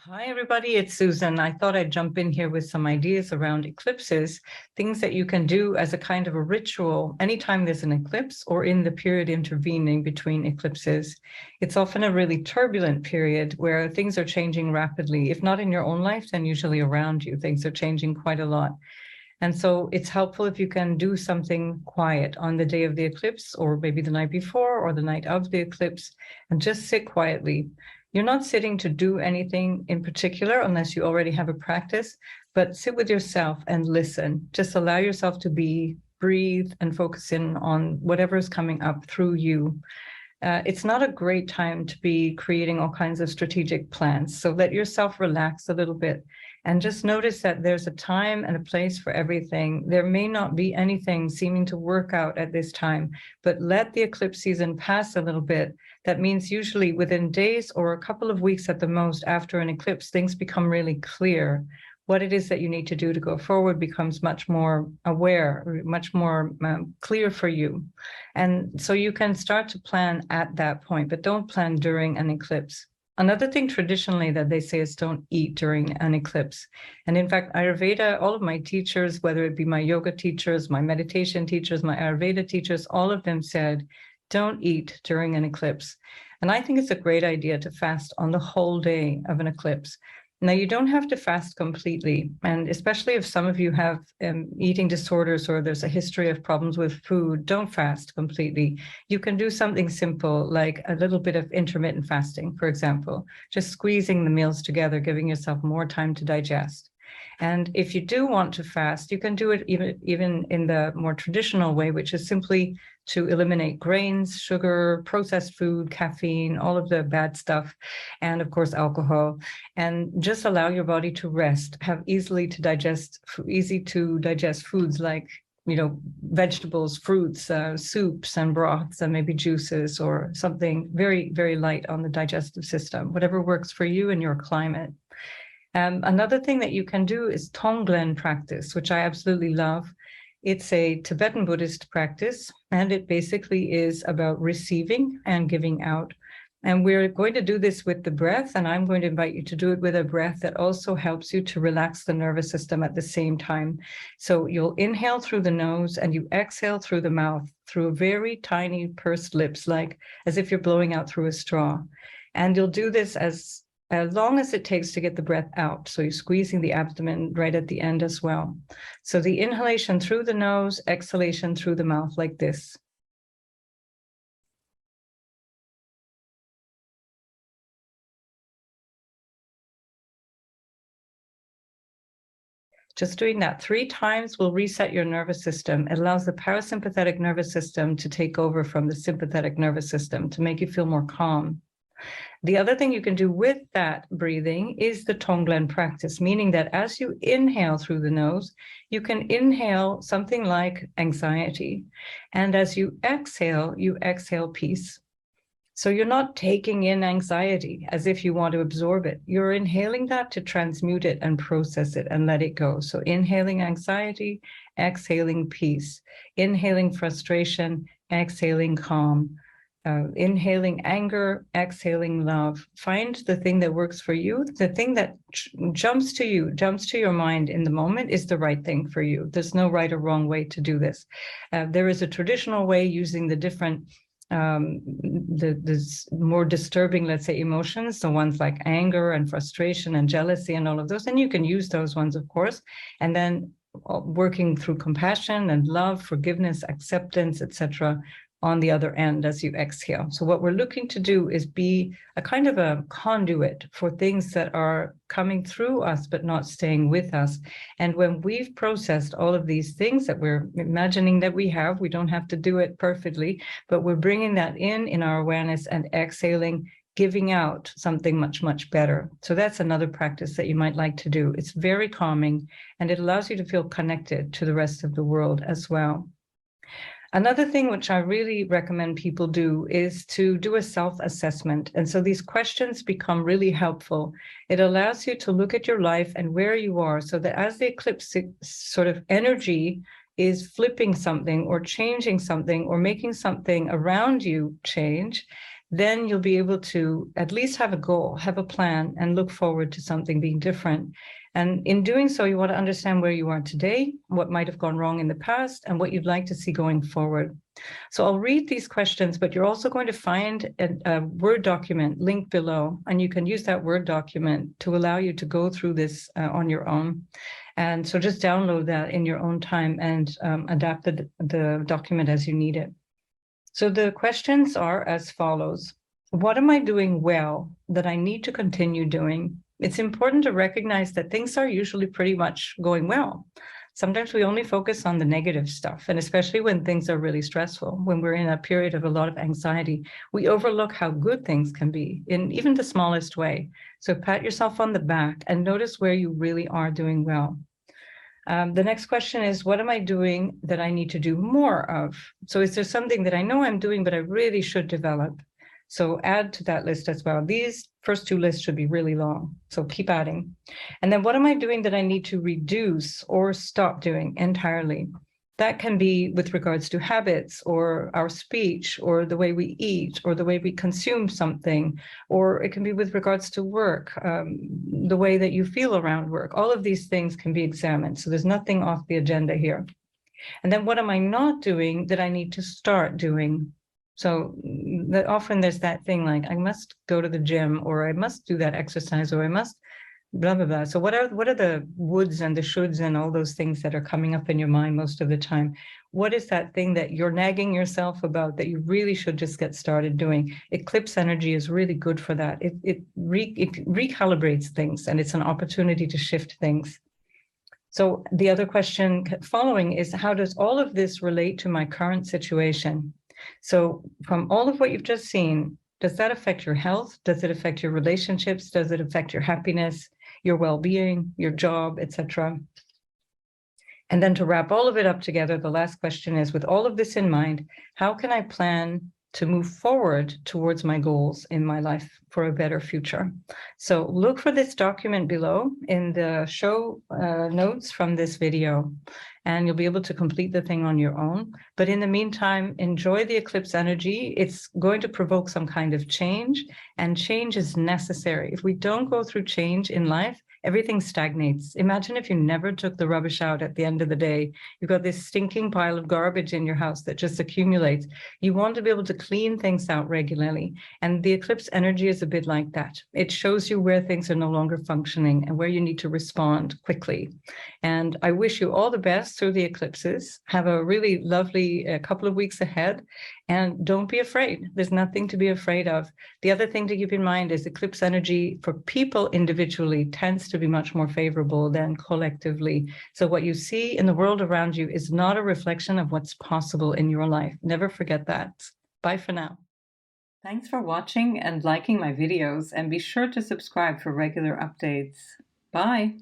Hi, everybody. It's Susan. I thought I'd jump in here with some ideas around eclipses, things that you can do as a kind of a ritual anytime there's an eclipse or in the period intervening between eclipses. It's often a really turbulent period where things are changing rapidly. If not in your own life, then usually around you, things are changing quite a lot. And so it's helpful if you can do something quiet on the day of the eclipse, or maybe the night before or the night of the eclipse, and just sit quietly. You're not sitting to do anything in particular unless you already have a practice, but sit with yourself and listen. Just allow yourself to be, breathe, and focus in on whatever is coming up through you. It's not a great time to be creating all kinds of strategic plans. So let yourself relax a little bit and just notice that there's a time and a place for everything. There may not be anything seeming to work out at this time, but let the eclipse season pass a little bit. That means usually within days or a couple of weeks at the most after an eclipse, things become really clear. What it is that you need to do to go forward becomes much more aware, much more clear for you. And so you can start to plan at that point, but don't plan during an eclipse. Another thing traditionally that they say is don't eat during an eclipse. And in fact, Ayurveda, all of my teachers, whether it be my yoga teachers, my meditation teachers, my Ayurveda teachers, all of them said, don't eat during an eclipse. And I think it's a great idea to fast on the whole day of an eclipse. Now, you don't have to fast completely, and especially if some of you have eating disorders or there's a history of problems with food, don't fast completely. You can do something simple like a little bit of intermittent fasting, for example, just squeezing the meals together, giving yourself more time to digest. And if you do want to fast, you can do it even in the more traditional way, which is simply to eliminate grains, sugar, processed food, caffeine, all of the bad stuff, and of course, alcohol, and just allow your body to rest, have easy to digest foods like vegetables, fruits, soups and broths, and maybe juices or something very, very light on the digestive system, whatever works for you and your climate. Another thing that you can do is Tonglen practice, which I absolutely love. It's a Tibetan Buddhist practice, and it basically is about receiving and giving out. And we're going to do this with the breath, and I'm going to invite you to do it with a breath that also helps you to relax the nervous system at the same time. So you'll inhale through the nose and you exhale through the mouth, through very tiny pursed lips, like as if you're blowing out through a straw. And you'll do this as long as it takes to get the breath out. So you're squeezing the abdomen right at the end as well. So the inhalation through the nose, exhalation through the mouth like this. Just doing that 3 times will reset your nervous system. It allows the parasympathetic nervous system to take over from the sympathetic nervous system to make you feel more calm. The other thing you can do with that breathing is the Tonglen practice, meaning that as you inhale through the nose, you can inhale something like anxiety. And as you exhale peace. So you're not taking in anxiety as if you want to absorb it. You're inhaling that to transmute it and process it and let it go. So inhaling anxiety, exhaling peace, inhaling frustration, exhaling calm. Inhaling anger, exhaling love. Find the thing that works for you. The thing that jumps to your mind in the moment is the right thing for you. There's no right or wrong way to do this. There is a traditional way using the different, the more disturbing, let's say, emotions, the ones like anger and frustration and jealousy and all of those. And you can use those ones, of course, and then working through compassion and love, forgiveness, acceptance, etc., on the other end as you exhale. So what we're looking to do is be a kind of a conduit for things that are coming through us but not staying with us. And when we've processed all of these things that we're imagining that we don't have to do it perfectly, but we're bringing that in our awareness and exhaling, giving out something much, much better. So that's another practice that you might like to do. It's very calming and it allows you to feel connected to the rest of the world as well. Another thing which I really recommend people do is to do a self-assessment. And so these questions become really helpful. It allows you to look at your life and where you are so that as the eclipse sort of energy is flipping something or changing something or making something around you change, then you'll be able to at least have a goal, have a plan, and look forward to something being different. And in doing so, you want to understand where you are today, what might have gone wrong in the past, and what you'd like to see going forward. So I'll read these questions, but you're also going to find a Word document linked below, and you can use that Word document to allow you to go through this on your own. And so just download that in your own time and adapt the document as you need it. So the questions are as follows. What am I doing well that I need to continue doing? It's important to recognize that things are usually pretty much going well. Sometimes we only focus on the negative stuff, and especially when things are really stressful, when we're in a period of a lot of anxiety, we overlook how good things can be in even the smallest way. So pat yourself on the back and notice where you really are doing well. The next question is, what am I doing that I need to do more of? So is there something that I know I'm doing, but I really should develop? So add to that list as well. These first two lists should be really long, so keep adding. And then what am I doing that I need to reduce or stop doing entirely? That can be with regards to habits or our speech or the way we eat or the way we consume something, or it can be with regards to work, the way that you feel around work. All of these things can be examined. So there's nothing off the agenda here. And then what am I not doing that I need to start doing? So that often there's that thing like, I must go to the gym, or I must do that exercise, or I must blah, blah, blah. So what are the woulds and the shoulds and all those things that are coming up in your mind most of the time? What is that thing that you're nagging yourself about that you really should just get started doing? Eclipse energy is really good for that. It recalibrates things, and it's an opportunity to shift things. So the other question following is, how does all of this relate to my current situation? So from all of what you've just seen, does that affect your health? Does it affect your relationships? Does it affect your happiness, your well-being, your job, etc.? And then to wrap all of it up together, the last question is, with all of this in mind, how can I plan to move forward towards my goals in my life for a better future? So look for this document below in the show notes from this video, and you'll be able to complete the thing on your own. But in the meantime, enjoy the eclipse energy. It's going to provoke some kind of change, and change is necessary. If we don't go through change in life, everything stagnates. Imagine if you never took the rubbish out at the end of the day. You've got this stinking pile of garbage in your house that just accumulates. You want to be able to clean things out regularly. And the eclipse energy is a bit like that. It shows you where things are no longer functioning and where you need to respond quickly. And I wish you all the best through the eclipses. Have a really lovely couple of weeks ahead. And don't be afraid. There's nothing to be afraid of. The other thing to keep in mind is eclipse energy for people individually tends to be much more favorable than collectively. So what you see in the world around you is not a reflection of what's possible in your life. Never forget that. Bye for now. Thanks for watching and liking my videos, and be sure to subscribe for regular updates. Bye.